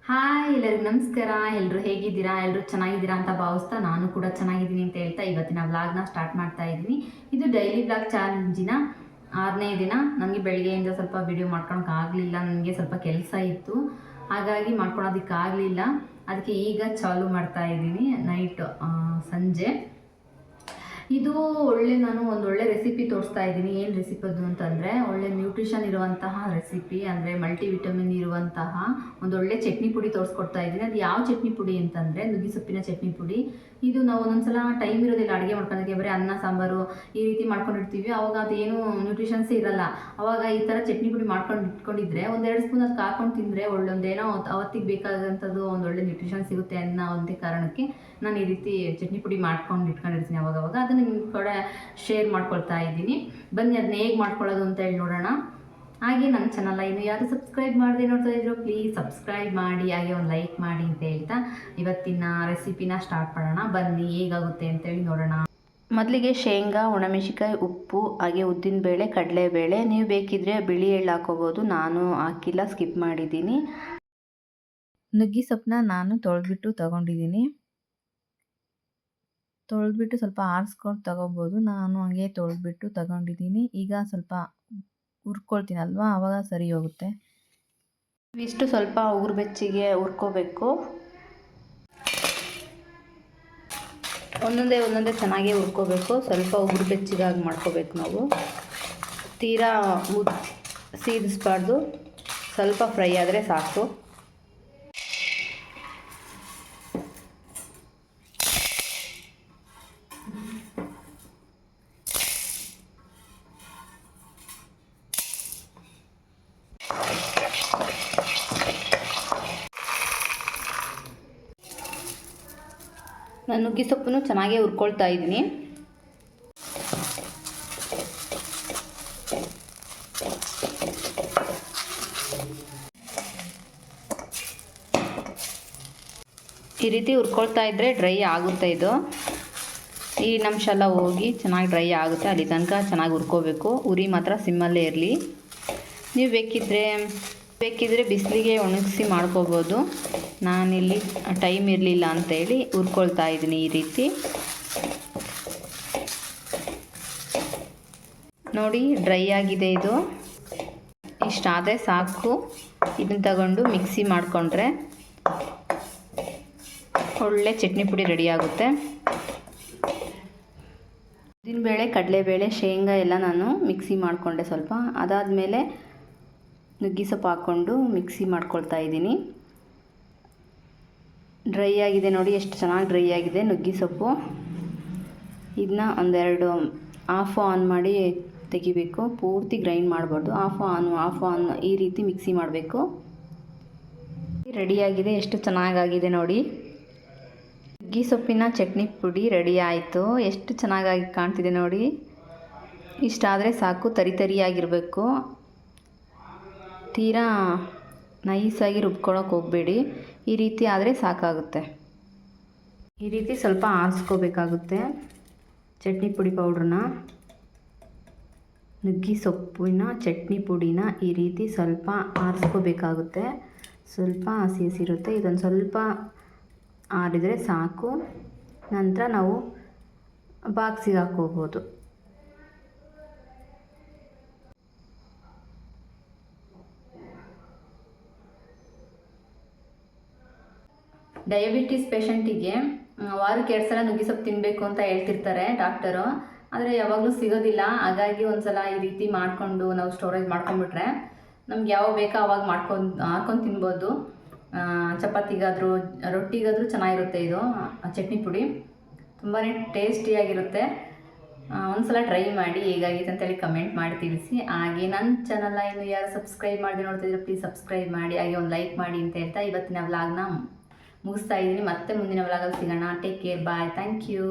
Hi ಎಲ್ಲರಿಗೂ ನಮಸ್ಕಾರ. ಎಲ್ಲರೂ ಹೇಗಿದ್ದೀರಾ? ಎಲ್ಲರೂ ಚೆನ್ನಾಗಿದ್ದೀರಾ ಅಂತ ಭಾವಿಸ್ತಾ ನಾನು ಕೂಡ ಚೆನ್ನಾಗಿದ್ದೀನಿ ಅಂತ ಹೇಳ್ತಾ ಇವತ್ತಿನ ವ್ಲಾಗ್ನ ಸ್ಟಾರ್ಟ್ ಮಾಡ್ತಾ ಇದ್ದೀನಿ. ಇದು ಡೈಲಿ ವ್ಲಾಗ್ ಚಾಲೆಂಜಿನ 6ನೇ ದಿನ. ನನಗೆ ಬೆಳಗ್ಗೆಯಿಂದ ಸ್ವಲ್ಪ ವಿಡಿಯೋ ಮಾಡ್ಕೊಳಕ್ಕಾಗಲಿಲ್ಲ, ನನಗೆ ಸ್ವಲ್ಪ ಕೆಲಸ ಇತ್ತು, ಹಾಗಾಗಿ ಮಾಡ್ಕೊಳೋದಕ್ಕಾಗಲಿಲ್ಲ. ಅದಕ್ಕೆ ಈಗ ಚಾಲು ಮಾಡ್ತಾ ಇದ್ದೀನಿ ನೈಟ್ ಸಂಜೆ. ಇದು ನಾನು ಒಂದು ಒಳ್ಳೆ ರೆಸಿಪಿ ತೋರಿಸ್ತಾ ಇದ್ದೀನಿ. ಏನು ರೆಸಿಪಿ ಅದು ಅಂತಂದರೆ ಒಳ್ಳೆ ನ್ಯೂಟ್ರಿಷನ್ ಇರುವಂತಹ ರೆಸಿಪಿ, ಅಂದರೆ ಮಲ್ಟಿ ವಿಟಮಿನ್ ಇರುವಂತಹ ಒಂದೊಳ್ಳೆ ಚಟ್ನಿ ಪುಡಿ ತೋರಿಸ್ಕೊಡ್ತಾ ಇದ್ದೀನಿ. ಅದು ಯಾವ ಚಟ್ನಿ ಪುಡಿ ಅಂತಂದರೆ ನುಗ್ಗಿ ಸೊಪ್ಪಿನ ಚಟ್ನಿ ಪುಡಿ. ಇದು ನಾವು ಒಂದೊಂದ್ಸಲ ಟೈಮ್ ಇರೋದಿಲ್ಲ ಅಡುಗೆ ಮಾಡ್ಕೊಳಕ್ಕೆ, ಬರೀ ಅನ್ನ ಸಾಂಬಾರು ಈ ರೀತಿ ಮಾಡ್ಕೊಂಡಿರ್ತೀವಿ, ಅವಾಗ ಅದೇನು ನ್ಯೂಟ್ರಿಷನ್ಸೇ ಇರಲ್ಲ. ಅವಾಗ ಈ ಥರ ಚಟ್ನಿ ಪುಡಿ ಮಾಡ್ಕೊಂಡು ಇಟ್ಕೊಂಡಿದ್ರೆ 1-2 ಸ್ಪೂನ್ ಅದಕ್ಕೆ ಹಾಕೊಂಡು ತಿಂದರೆ ಒಳ್ಳೊಂದೇನೋ ಅವತ್ತಿಗೆ ಬೇಕಾದಂಥದ್ದು ಒಂದೊಳ್ಳೆ ನ್ಯೂಟ್ರಿಷನ್ ಸಿಗುತ್ತೆ ಅನ್ನೋ ಒಂದೇ ಕಾರಣಕ್ಕೆ ನಾನು ಈ ರೀತಿ ಚಟ್ನಿ ಪುಡಿ ಮಾಡ್ಕೊಂಡು ಇಟ್ಕೊಂಡಿರ್ತೀನಿ. ಅವಾಗವಾಗ ಅದನ್ನು ನಿಮ್ಮ ಕೂಡ ಶೇರ್ ಮಾಡ್ಕೊಳ್ತಾ ಇದ್ದೀನಿ. ಬನ್ನಿ ಅದನ್ನ ಹೇಗೆ ಮಾಡ್ಕೊಳ್ಳೋದು ಅಂತ ಹೇಳಿ ನೋಡೋಣ. ಹಾಗೆ ನನ್ನ ಚಾನಲ್ ಇನ್ನು ಯಾರು ಸಬ್ಸ್ಕ್ರೈಬ್ ಮಾಡದೆ ನೋಡ್ತಾ ಇದ್ರು ಪ್ಲೀಸ್ ಸಬ್ಸ್ಕ್ರೈಬ್ ಮಾಡಿ, ಹಾಗೆ ಒಂದು ಲೈಕ್ ಮಾಡಿ ಅಂತ ಹೇಳ್ತಾ ಇವತ್ತಿನ ರೆಸಿಪಿನ ಸ್ಟಾರ್ಟ್ ಮಾಡೋಣ. ಬನ್ನಿ ಹೇಗಾಗುತ್ತೆ ಅಂತೇಳಿ ನೋಡೋಣ. ಮೊದಲಿಗೆ ಶೇಂಗಾ, ಒಣಮೆಣಸಿಕಾಯಿ, ಉಪ್ಪು, ಹಾಗೆ ಉದ್ದಿನಬೇಳೆ, ಕಡಲೆಬೇಳೆ, ನೀವು ಬೇಕಿದ್ರೆ ಬಿಳಿ ಎಳ್ಳು ಹಾಕೋಬೋದು. ನಾನು ಹಾಕಿಲ್ಲ, ಸ್ಕಿಪ್ ಮಾಡಿದ್ದೀನಿ. ನುಗ್ಗಿ ಸೊಪ್ಪನ್ನ ನಾನು ತೊಳೆದ್ಬಿಟ್ಟು ತಗೊಂಡಿದ್ದೀನಿ. ತೊಳೆದ್ಬಿಟ್ಟು ಸ್ವಲ್ಪ ಆರಿಸ್ಕೊಂಡು ತಗೋಬೋದು. ನಾನು ಹಾಗೆ ತೊಳೆದ್ಬಿಟ್ಟು ತಗೊಂಡಿದ್ದೀನಿ. ಈಗ ಸ್ವಲ್ಪ ಹುರ್ಕೊಳ್ತೀನಲ್ವ, ಆವಾಗ ಸರಿ ಹೋಗುತ್ತೆ. ಇಷ್ಟು ಸ್ವಲ್ಪ ಉಗುರು ಬೆಚ್ಚಿಗೆ ಹುರ್ಕೋಬೇಕು. ಒಂದೊಂದೇ ಚೆನ್ನಾಗಿ ಹುರ್ಕೋಬೇಕು. ಸ್ವಲ್ಪ ಉಗುರು ಬೆಚ್ಚಿಗಾಗಿ ಮಾಡ್ಕೋಬೇಕು ನಾವು. ತೀರಾ ಸೀದಿಸ್ಬಾರ್ದು, ಸ್ವಲ್ಪ ಫ್ರೈ ಆದರೆ ಸಾಕು. ನಾನು ನುಗ್ಗಿ ಸೊಪ್ಪನ್ನು ಚೆನ್ನಾಗೇ ಹುರ್ಕೊಳ್ತಾ ಇದ್ದೀನಿ. ಈ ರೀತಿ ಹುರ್ಕೊಳ್ತಾ ಇದ್ದರೆ ಡ್ರೈ ಆಗುತ್ತೆ. ಇದು ನೀರಿನಂಶ ಎಲ್ಲ ಹೋಗಿ ಚೆನ್ನಾಗಿ ಡ್ರೈ ಆಗುತ್ತೆ. ಅಲ್ಲಿ ತನಕ ಚೆನ್ನಾಗಿ ಹುರ್ಕೋಬೇಕು. ಉರಿ ಮಾತ್ರ ಸಿಮ್ಮಲ್ಲೇ ಇರಲಿ. ನೀವು ಬೇಕಿದ್ರೆ ಬಿಸಿಲಿಗೆ ಒಣಗಿಸಿ ಮಾಡ್ಕೋಬೋದು. ನಾನಿಲ್ಲಿ ಟೈಮ್ ಇರಲಿಲ್ಲ ಅಂತೇಳಿ ಹುರ್ಕೊಳ್ತಾ ಇದ್ದೀನಿ ಈ ರೀತಿ. ನೋಡಿ ಡ್ರೈ ಆಗಿದೆ. ಇದು ಇಷ್ಟಾದರೆ ಸಾಕು. ಇದನ್ನು ತಗೊಂಡು ಮಿಕ್ಸಿ ಮಾಡಿಕೊಂಡ್ರೆ ಒಳ್ಳೆ ಚಟ್ನಿ ಪುಡಿ ರೆಡಿ ಆಗುತ್ತೆ. ಉದ್ದಿನಬೇಳೆ, ಕಡಲೆಬೇಳೆ, ಶೇಂಗಾ ಎಲ್ಲ ನಾನು ಮಿಕ್ಸಿ ಮಾಡಿಕೊಂಡೆ ಸ್ವಲ್ಪ. ಅದಾದಮೇಲೆ ನುಗ್ಗಿ ಸೊಪ್ಪು ಹಾಕ್ಕೊಂಡು ಮಿಕ್ಸಿ ಮಾಡ್ಕೊಳ್ತಾ ಇದ್ದೀನಿ. ಡ್ರೈ ಆಗಿದೆ ನೋಡಿ, ಎಷ್ಟು ಚೆನ್ನಾಗಿ ಡ್ರೈ ಆಗಿದೆ ನುಗ್ಗಿ ಸೊಪ್ಪು. ಇದನ್ನ ಒಂದೆರಡು ಆಫ್ ಆನ್ ಮಾಡಿ ತೆಗಿಬೇಕು. ಪೂರ್ತಿ ಗ್ರೈಂಡ್ ಮಾಡಬಾರ್ದು. ಆಫ್ ಆನ್ ಈ ರೀತಿ ಮಿಕ್ಸಿ ಮಾಡಬೇಕು. ರೆಡಿಯಾಗಿದೆ. ಎಷ್ಟು ಚೆನ್ನಾಗಾಗಿದೆ ನೋಡಿ. ನುಗ್ಗಿ ಸೊಪ್ಪಿನ ಚಟ್ನಿ ಪುಡಿ ರೆಡಿ ಆಯಿತು. ಎಷ್ಟು ಚೆನ್ನಾಗಾಗಿ ಕಾಣ್ತಿದೆ ನೋಡಿ. ಇಷ್ಟಾದರೆ ಸಾಕು. ತರಿಯಾಗಿರಬೇಕು. ತೀರಾ ನೈಸಾಗಿ ರುಬ್ಕೊಳ್ಳೋಕೆ ಹೋಗಬೇಡಿ. ಈ ರೀತಿ ಆದರೆ ಸಾಕಾಗುತ್ತೆ. ಈ ರೀತಿ ಸ್ವಲ್ಪ ಆರಿಸ್ಕೋಬೇಕಾಗುತ್ತೆ ಚಟ್ನಿ ಪುಡಿ ಪೌಡ್ರನ್ನ. ನುಗ್ಗಿ ಸೊಪ್ಪಿನ ಚಟ್ನಿ ಪುಡಿನ ಈ ರೀತಿ ಸ್ವಲ್ಪ ಆರಿಸ್ಕೋಬೇಕಾಗುತ್ತೆ. ಸ್ವಲ್ಪ ಹಸಿ ಇರುತ್ತೆ. ಇದೊಂದು ಸ್ವಲ್ಪ ಆರಿದರೆ ಸಾಕು. ನಂತರ ನಾವು ಬಾಕ್ಸಿಗೆ ಹಾಕ್ಕೋಬೋದು. ಡಯಾಬಿಟಿಸ್ ಪೇಷಂಟಿಗೆ ವಾರಕ್ಕೆ 2 ಸಲ ನುಗ್ಗಿ ಸೊಪ್ಪು ತಿನ್ನಬೇಕು ಅಂತ ಹೇಳ್ತಿರ್ತಾರೆ ಡಾಕ್ಟರು. ಆದರೆ ಯಾವಾಗಲೂ ಸಿಗೋದಿಲ್ಲ. ಹಾಗಾಗಿ ಒಂದು ಸಲ ಈ ರೀತಿ ಮಾಡಿಕೊಂಡು ನಾವು ಸ್ಟೋರೇಜ್ ಮಾಡ್ಕೊಂಡ್ಬಿಟ್ರೆ ನಮ್ಗೆ ಯಾವಾಗ ಬೇಕೋ ಆವಾಗ ಹಾಕ್ಕೊಂಡು ತಿನ್ಬೋದು. ಚಪಾತಿಗಾದರೂ ರೊಟ್ಟಿಗಾದರೂ ಚೆನ್ನಾಗಿರುತ್ತೆ. ಇದು ಚಟ್ನಿ ಪುಡಿ ತುಂಬಾ ಟೇಸ್ಟಿಯಾಗಿರುತ್ತೆ. ಒಂದು ಸಲ ಟ್ರೈ ಮಾಡಿ ಹೇಗಾಗಿತ್ತು ಅಂತೇಳಿ ಕಮೆಂಟ್ ಮಾಡಿ ತಿಳಿಸಿ. ಹಾಗೆ ನನ್ನ ಚಾನಲ್ನ ಇನ್ನು ಯಾರು ಸಬ್ಸ್ಕ್ರೈಬ್ ಮಾಡದೆ ನೋಡ್ತಿದ್ರೆ ಪ್ಲೀಸ್ ಸಬ್ಸ್ಕ್ರೈಬ್ ಮಾಡಿ, ಹಾಗೆ ಒಂದು ಲೈಕ್ ಮಾಡಿ ಅಂತ ಹೇಳ್ತಾ ಇವತ್ತಿನ ವ್ಲಾಗ್ನ ಮುಗಿಸ್ತಾ ಇದ್ದೀನಿ. ಮತ್ತೆ ಮುಂದಿನ ವ್ಲಾಗಲ್ಲಿ ಸಿಗೋಣ. Take care, bye, thank you.